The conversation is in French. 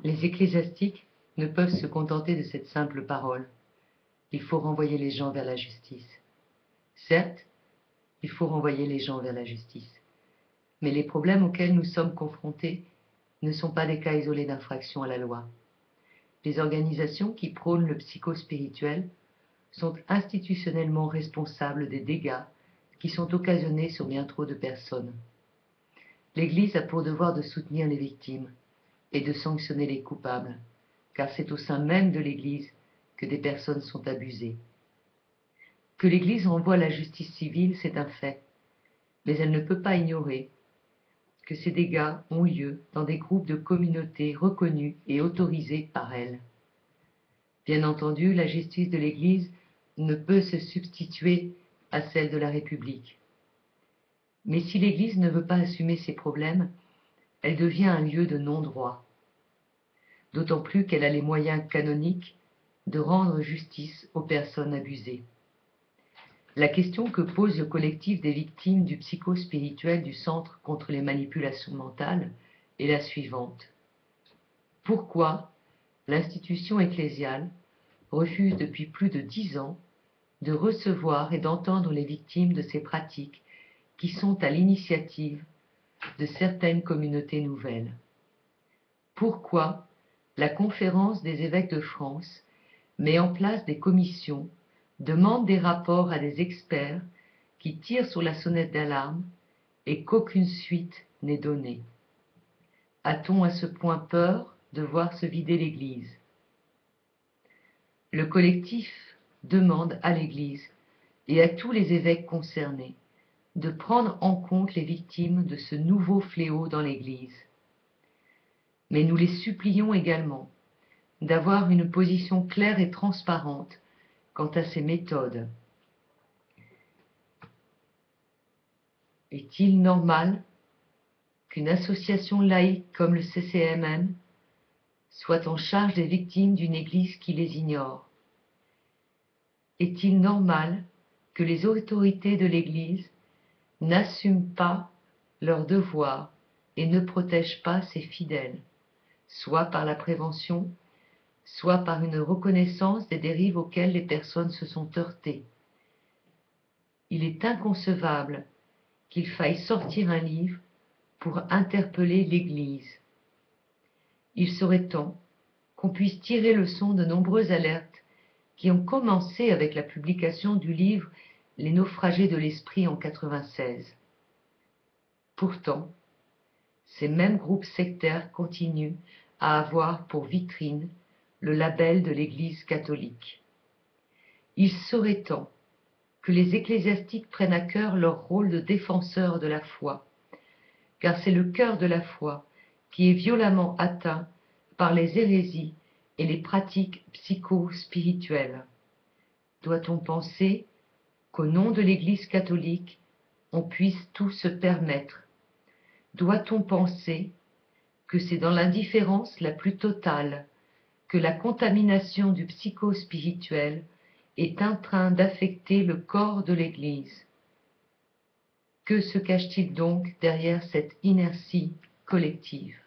Les ecclésiastiques ne peuvent se contenter de cette simple parole. Il faut renvoyer les gens vers la justice. Certes, il faut renvoyer les gens vers la justice. Mais les problèmes auxquels nous sommes confrontés ne sont pas des cas isolés d'infraction à la loi. Les organisations qui prônent le psychospirituel sont institutionnellement responsables des dégâts qui sont occasionnés sur bien trop de personnes. L'Église a pour devoir de soutenir les victimes et de sanctionner les coupables, car c'est au sein même de l'Église que des personnes sont abusées. Que l'Église renvoie la justice civile, c'est un fait, mais elle ne peut pas ignorer que ces dégâts ont lieu dans des groupes de communautés reconnus et autorisés par elle. Bien entendu, la justice de l'Église ne peut se substituer à celle de la République. Mais si l'Église ne veut pas assumer ses problèmes, elle devient un lieu de non-droit. D'autant plus qu'elle a les moyens canoniques de rendre justice aux personnes abusées. La question que pose le collectif des victimes du psychospirituel du Centre contre les manipulations mentales est la suivante. Pourquoi l'institution ecclésiale refuse depuis plus de 10 ans de recevoir et d'entendre les victimes de ces pratiques qui sont à l'initiative de certaines communautés nouvelles? Pourquoi la Conférence des évêques de France met en place des commissions, demande des rapports à des experts qui tirent sur la sonnette d'alarme et qu'aucune suite n'est donnée? A-t-on à ce point peur de voir se vider l'Église? Le collectif demande à l'Église et à tous les évêques concernés de prendre en compte les victimes de ce nouveau fléau dans l'Église. Mais nous les supplions également d'avoir une position claire et transparente quant à ces méthodes. Est-il normal qu'une association laïque comme le CCMM soit en charge des victimes d'une Église qui les ignore? Est-il normal que les autorités de l'Église n'assument pas leurs devoirs et ne protègent pas ses fidèles, soit par la prévention, soit par une reconnaissance des dérives auxquelles les personnes se sont heurtées? Il est inconcevable qu'il faille sortir un livre pour interpeller l'Église. Il serait temps qu'on puisse tirer leçon de nombreuses alertes qui ont commencé avec la publication du livre Les naufragés de l'esprit en 1996. Pourtant, ces mêmes groupes sectaires continuent à avoir pour vitrine le label de l'Église catholique. Il serait temps que les ecclésiastiques prennent à cœur leur rôle de défenseurs de la foi, car c'est le cœur de la foi qui est violemment atteint par les hérésies et les pratiques psycho-spirituelles. Doit-on penser qu'au nom de l'Église catholique, on puisse tout se permettre? Doit-on penser que c'est dans l'indifférence la plus totale que la contamination du psycho-spirituel est en train d'affecter le corps de l'Église? Que se cache-t-il donc derrière cette inertie collective?